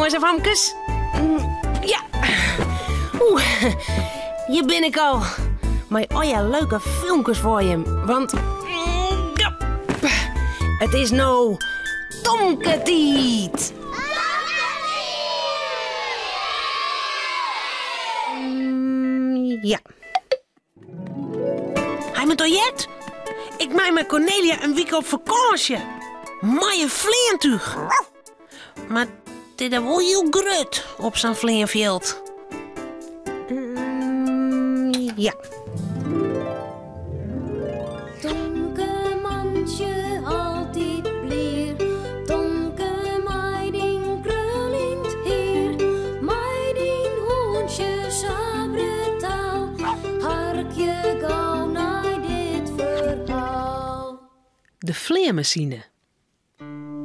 jongens en famkes. Ja. Hier ben ik al. Maar oh ja, leuke filmpjes voor je. Want ja, het is nou Tomketiet. Ja. Hij me toch jet? Ik maak met Cornelia een week op vakantie. Maaie vleentuig. Maar dit is wel heel grut op zo'n vleenveld. Ja. Tomke mandje altijd bleer. Tomke meiding krullend heer. Meiding hoentje sabretaal. Harkje gauw naar dit verhaal. De vleermachine.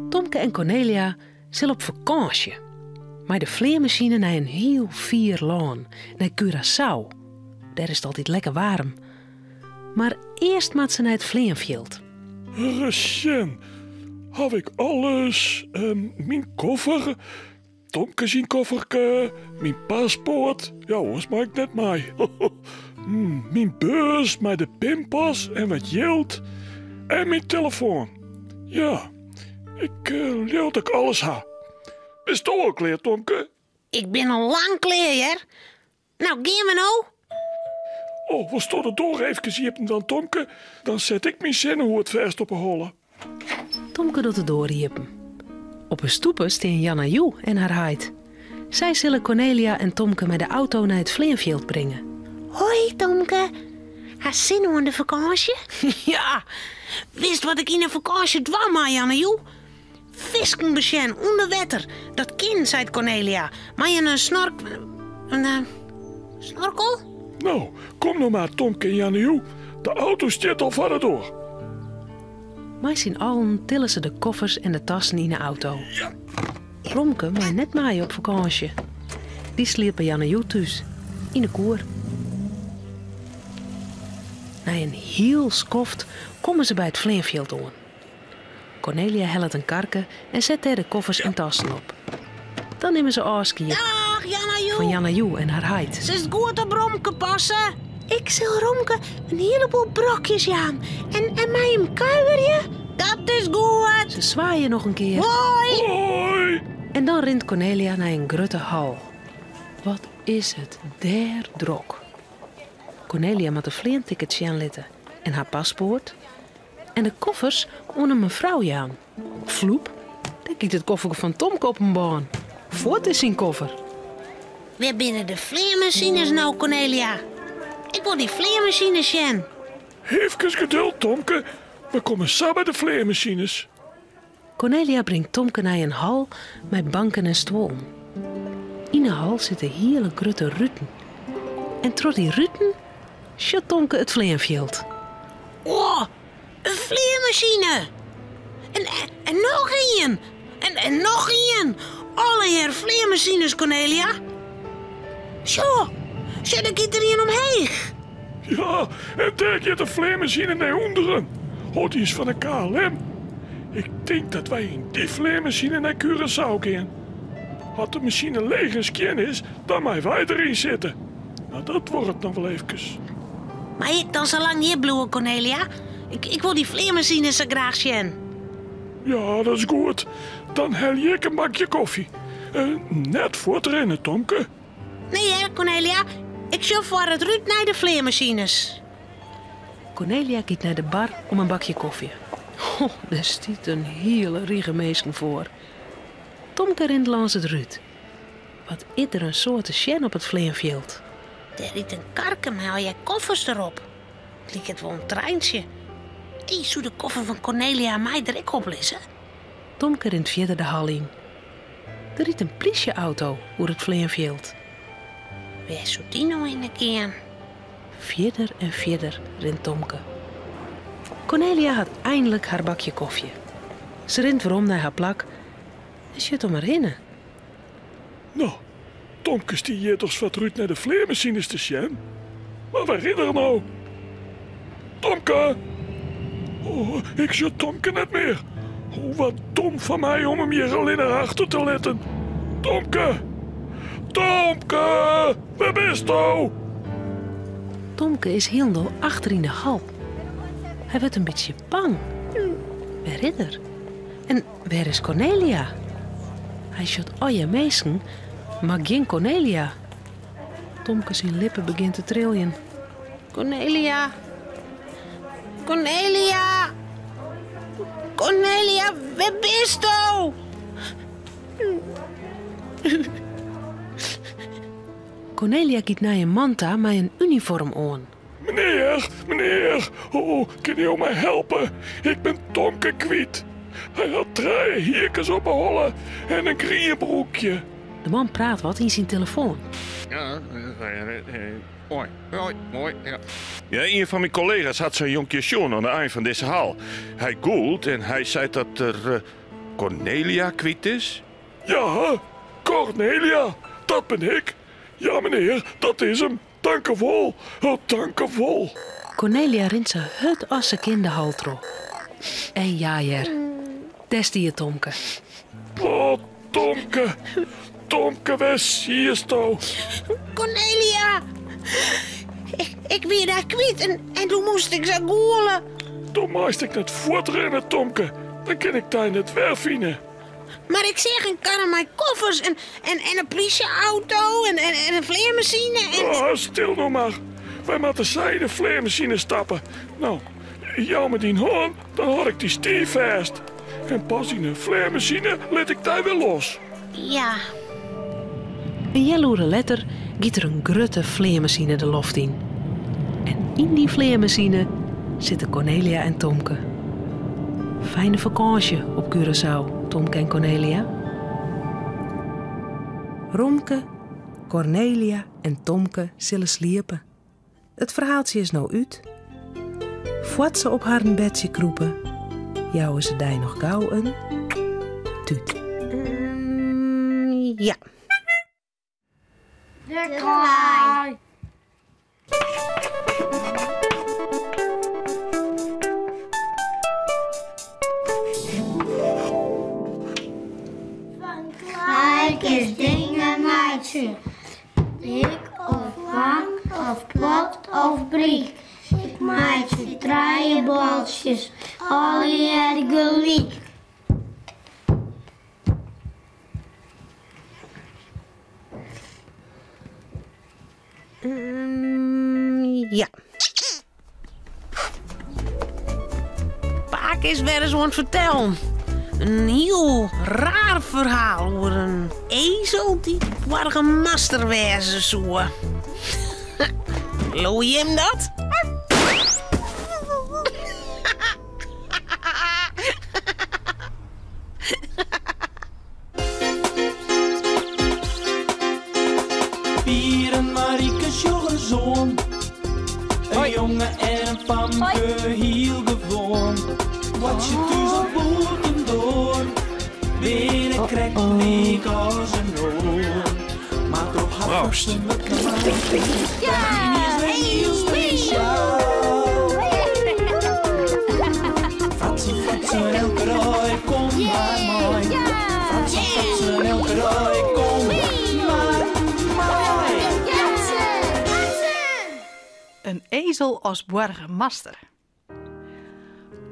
Tomke en Cornelia zullen op vakantie. Maar de vleermachine naar een heel vier land, naar Curaçao. Daar is het altijd lekker warm. Maar eerst moet ze naar het vleerveld. Recent. Heb ik alles. Mijn koffer. Tomke zijn kofferke. Mijn paspoort. Ja, was maak ik net mee. Mijn beurs met de pinpas en wat geld. En mijn telefoon. Ja, ik leer dat ik alles ha. Is toch al klaar, Tomke? Ik ben al lang klaar. Nou, gaan we nou? Oh, we stonden door even hier dan, Tomke. Dan zet ik mijn zinnen hoe het verst op een holle. Tomke doet het doorriepen. Op een stoepen staan Janna Joe en haar heid. Zij zullen Cornelia en Tomke met de auto naar het vleerveld brengen. Hoi, Tomke. Ga zin aan de vakantie? Ja. Wist wat ik in een vakantie dwam, Janne Joe? Visken besjen onder water. Dat kind, zei Cornelia. Maar je een snorkel? Nou, kom nou maar, Tomke en Janne. De auto staat al verder door. Maar zien allen tillen ze de koffers en de tassen in de auto. Ja. Romke maar net maaien op vakantie. Die sliep bij Janne Joe thuis, in de koer. Na een heel skoft komen ze bij het vleerveld aan. Cornelia helpt een karke en zet daar de koffers en tassen op. Dan nemen ze afscheid Dag, Janna Joe. van Janna Joe en haar heid. Ze is goed op Romke passen. Ik zal Romke een heleboel brokjes aan. En mij een kuiwerje. Dat is goed. Ze zwaaien nog een keer. Hoi. Hoi. En dan rent Cornelia naar een grote hal. Wat is het daar drok. Cornelia moet een vleenticketje aanletten en haar paspoort. En de koffers onder een mevrouw aan. Vloep, daar kijkt het koffertje van Tomke op een baan. Voort is zijn koffer. Waar binnen de vleermachines nou, Cornelia? Ik wil die vleermachines zien. Even geduld, Tomke. We komen samen bij de vleermachines. Cornelia brengt Tomke naar een hal met banken en stoelen. In de hal zitten hele grote ruten. En trots die ruten sjut Tomke het vleerveld. Oh, een vleermachine. En nog een. En nog een. Alle her vleermachines, Cornelia. Zo, zet ik er hier omheen. Ja, en daar gaat de vleermachine naar onderen. Oh, die is van de KLM. Ik denk dat wij in die vleermachine naar Curaçao gaan. Als de machine leeg en skin is, dan mij wij erin zitten. Nou, dat wordt het nog wel eventjes. Maar ik dan zo lang hier bloeien, Cornelia? Ik wil die vleermachines zo graag zien. Ja, dat is goed. Dan hel ik een bakje koffie. Net voor het rennen, Tomke. Nee hè, Cornelia. Ik sjuf voor het Ruud naar de vleermachines. Cornelia kijkt naar de bar om een bakje koffie. Oh, daar stiet een hele riege meesken voor. Tomke rent langs het Ruud. Wat is er een soort sjen op het vleerveld? Er riet een karken met al je koffers erop. Het liep het wel een treintje. Die zou de koffer van Cornelia en mij direct oplezen. Tomke rent verder de hal in. Er riet een politieauto door het vleerveld. Waar zou die nou in de keer? Verder en verder rent Tomke. Cornelia had eindelijk haar bakje koffie. Ze rent weer om naar haar plak en sjut om haar hinnen. Nou, Tomke die toch wat Ruud naar de vleermachines te zien. Maar waar is er nou? Tomke! Oh, ik zie Tomke net meer. Oh, wat dom van mij om hem hier al in haar achter te letten. Tomke! Tomke! Waar bist u? Tomke is helemaal achter in de hal. Hij wordt een beetje bang. Waar is er? En waar is Cornelia? Hij shot je meesken, maar geen Cornelia. Tomke zijn lippen begint te trillen. Cornelia. Cornelia. Cornelia, waar bist u? Cornelia giet naar een manta met een uniform aan. Meneer, kan u mij helpen? Ik ben Tomke kwijt. Hij had 3 hierkes op een holle en een grierbroekje. De man praat wat in zijn telefoon. Mooi. Ja, een van mijn collega's had zijn jonkje Sean aan de eind van deze hal. Hij googelt en hij zei dat er Cornelia kwijt is. Ja, Cornelia, dat ben ik. Ja, meneer, dat is hem. Dankjewel. Oh, dankjewel. Cornelia rint ze het als ze kinderhal trok. En jaaier. Test je Tomke. Oh, Tomke, waar zie je zo? Cornelia. Ik weer daar kwijt en toen moest ik ze goelen. Toen moest ik net voortrennen, Tomke. Dan kan ik daar net weer vinden. Maar ik zeg een kar aan mijn koffers en een politieauto en een vleermachine en... Oh, stil nou maar. Wij moeten zij de vleermachine stappen. Nou, jou met die hoorn, dan hoor ik die stier vast. En pas in een vleermachine let ik daar weer los. Ja. Een jaloere letter giet er een grote vleermachine de loft in. En in die vleermachine zitten Cornelia en Tomke. Fijne vakantie op Curaçao, Tomke en Cornelia. Romke, Cornelia en Tomke zullen sliepen. Het verhaaltje is nou uit. Voordat ze op haar bedje kroepen, jouwen ze daar nog gauw een tuut. Ja. De kraai. Van Krijk is dingen meidje. Dik of wang of pot of briek. Ik meidje 3 baltjes, alle gelijk. Ja. Paak is weer eens aan het vertellen. Een heel raar verhaal over een ezel die burgemeester wezen zou. Looy je hem dat? Pier en Mariekes jonge zoon. Een jongen en een famke heel gewoon. Wat je thuis op boeken door. Binnen krijgt leek als een oor. Maar toch had ze me klaar. Ja, heel speciaal. Fratsen, elke rooi, kom maar mooi. Fratsen, elke rooi, kom maar mooi. Een ezel als burgemeester.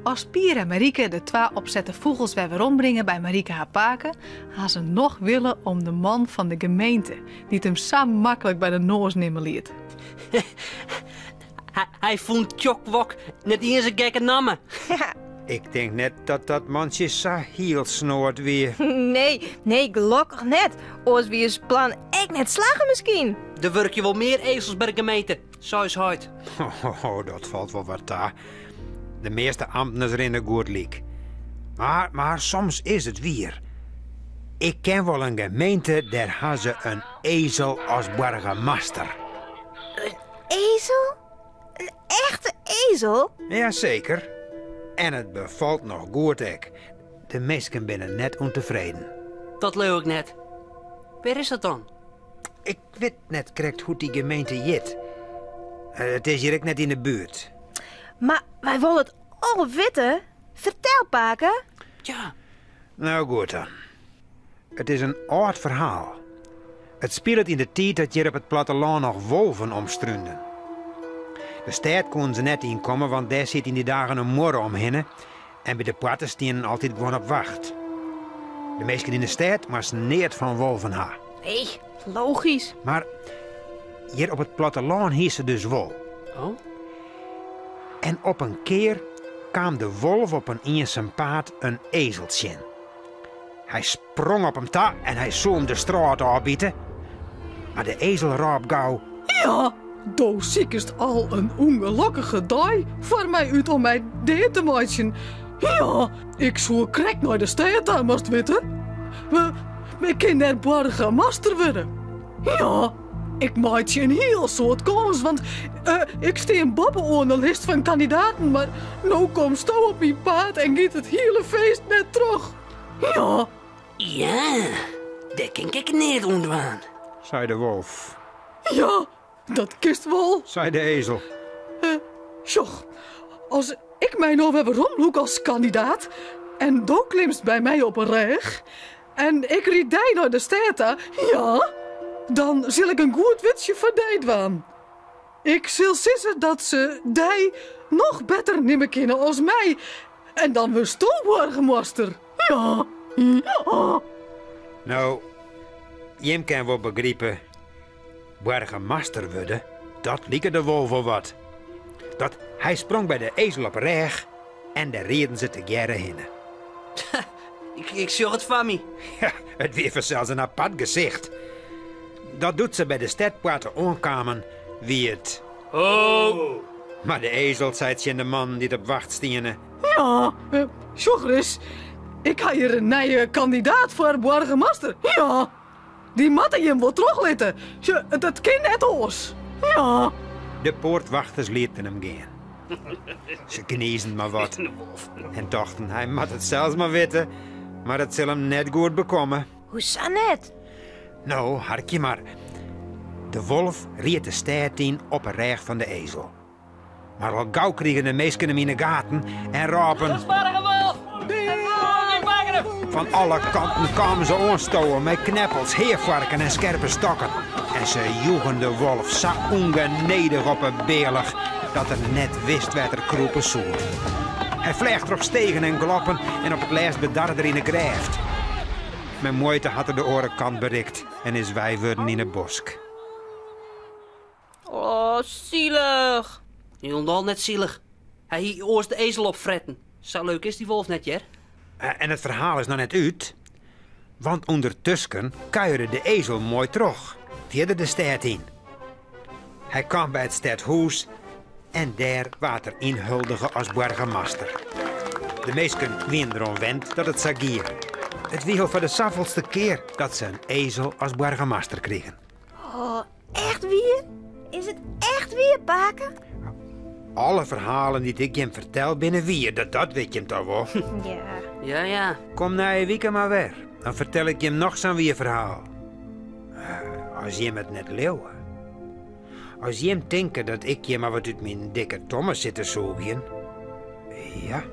Als Pier en Marieke de 2 opzette vogels weer rondbrengen bij Marieke haar paken, gaan ze nog willen om de man van de gemeente, die het hem samen makkelijk bij de noos nemen liet. Hij vond Tjokwok net eens een gekke namen. Ik denk net dat dat mansje zo heel snoort weer. Nee, gelukkig net. Als we eens plan echt net slagen misschien. Er werk je wel meer ezels bij de gemeente. Zo is het. Oh, dat valt wel wat daar. De meeste ambtenaren rennen goed liek. Maar soms is het weer. Ik ken wel een gemeente, daar hebben ze een ezel als burgemeester. Ezel? Een echte ezel? Jazeker. En het bevalt nog goed ek. De meesten binnen net ontevreden. Dat leuk ik net. Waar is dat dan? Ik weet net correct hoe die gemeente jit. Het is hier ook net in de buurt. Maar wij willen het al weten. Vertel, Paken. Ja. Nou goed dan. Het is een oud verhaal. Het speelt in de tijd dat hier op het platteland nog wolven omstrunden. De stad konden ze net inkomen, want daar zit in die dagen een moor omheen. En bij de poorten stien altijd gewoon op wacht. De mensen in de stad moesten neert van wolven ha. Nee, logisch. Maar hier op het platteland hieß ze dus wol. Oh? En op een keer kwam de wolf op een eenzaam paard een ezeltje. Hij sprong op hem ta en hij zou hem de straat afbieten. Maar de ezel raap gauw. Ja, do ziekest al een ongelukkige dag voor mij uit om mij deed te maken. Ja, ik zou krek naar de stad daar moest weten. We kunnen er burgemeester worden. Ja, ik maak je een heel soort kans, want ik steen boven op de lijst van kandidaten, maar nou komt sto op mijn paard en giet het hele feest net terug. Ja. Ja, dat kan ik niet ontwaan. Zei de wolf. Ja, dat kist wel. Zei de ezel. Sjoch, als ik mij nou weer rondloop als kandidaat en dan klimst bij mij op een reg en ik rijd die naar de stad, ja, dan zal ik een goed witsje verdient waan. Ik zal zeggen dat ze die nog beter nemen kunnen als mij en dan we stoelburgemeester. Ja, ja. Nou, je kan wel begrijpen, burgemeester worden, dat lieke de wolf wel wat. Dat hij sprong bij de ezel op reg en daar reden ze te gerre heen. Ik zorg het van me. Ja, het weer zelfs een apart gezicht. Dat doet ze bij de stadpoorten aankomen wie het. Oh! Maar de ezel zei het je de man die op wacht stienen. Ja, Sjogris, ik ga hier een nieuwe kandidaat voor burgemeester. Ja, die matten je hem wel teruglitten. Dat kan net ons. Ja. De poortwachters lieten hem gaan. Ze kniezen maar wat. En dachten, hij moet het zelfs maar weten. Maar het zal hem net goed bekomen. Hoe zou net? Nou, harkje maar. De wolf riet de stad in op een reg van de ezel. Maar al gauw kregen de meesten hem in de gaten en rapen. Van alle kanten kwamen ze aanstoten met kneppels, heervarken en scherpe stokken. En ze joegen de wolf zo ongenedig op een beerlig dat er net wist wat er kroepen zoen. Hij vleegt erop stegen en gloppen en op het laatst bedarde er in de grijft. Met moeite had er de orenkant bereikt en is wij worden in het bosk. Oh, zielig. Helemaal net zielig. Hij hier eerst de ezel opfretten. Zo leuk is die wolf net, Jer. En het verhaal is nog net uit. Want ondertussen kuierde de ezel mooi terug. Via de stad in. Hij kwam bij het stadhuis en daar was er inhuldigen als burgemeester. De meesten wien erom wend dat het zagier. Het wiel voor de zoveelste keer dat ze een ezel als burgemeester kregen. Oh, echt weer? Is het echt weer, Paken? Alle verhalen die ik je vertel binnen wie, dat weet je hem toch wel. Ja. Ja. Kom na je week maar weer. Dan vertel ik je hem nog zo'n weer verhaal. Als je hem het net leeuwen. Als je hem denkt dat ik je maar wat uit mijn dikke Thomas zit te zoeken. Ja.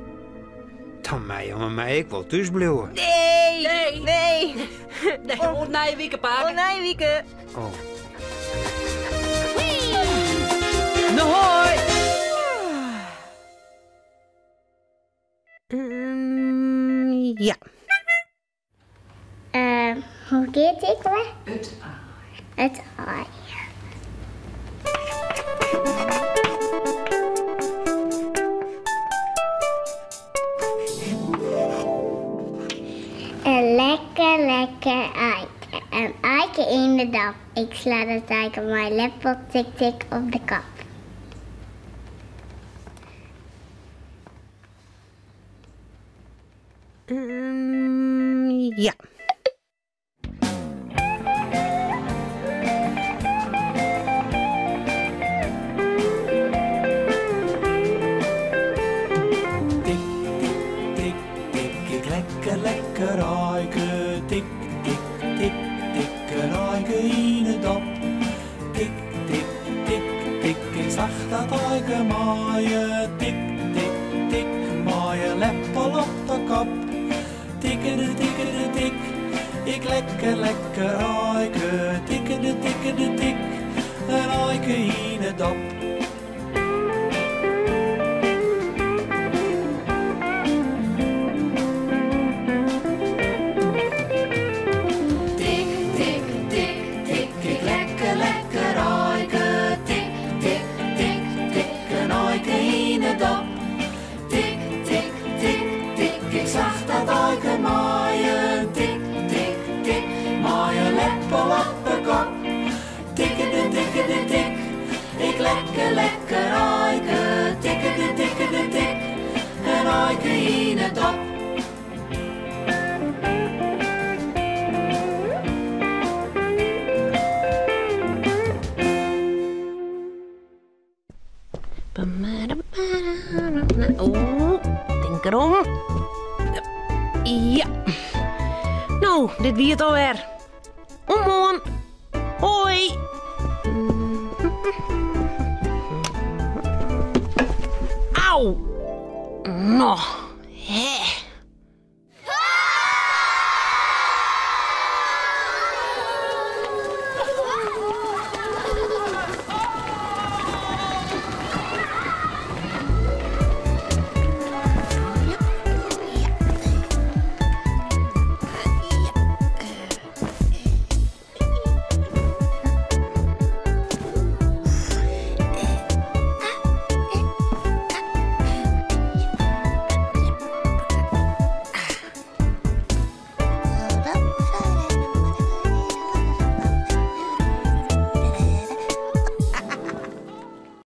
Dan mij ik wel thuis blijven. Nee. Nee, oh, nee, wieken, Paken. Oh, nee, Wieke. Oh. Hoi. Ja. Hoe heet ik weer? Het aai. Een lekker eitje. Een eitje in de dag. Ik sla de tijd op mijn lepel tik op de kap. Ja. Lekker ruiken, tik, tik, tik, tik, ruiken in het dop. Tik, tik, tik, tik, ik zag dat ruiken maaien. Tik, tik, tik, maaien leppel op de kop. Tikkerde, tikkerde, tik, Ik lekker, lekker aike, tikke de tik, een aike in het dop. Ik lekker, lekker aike, tikke de tik, een aike in het dop. Oh, denk erom. Ja. Nou, dit wie het alweer. Omhoorn. Hoi. Auw. Nog.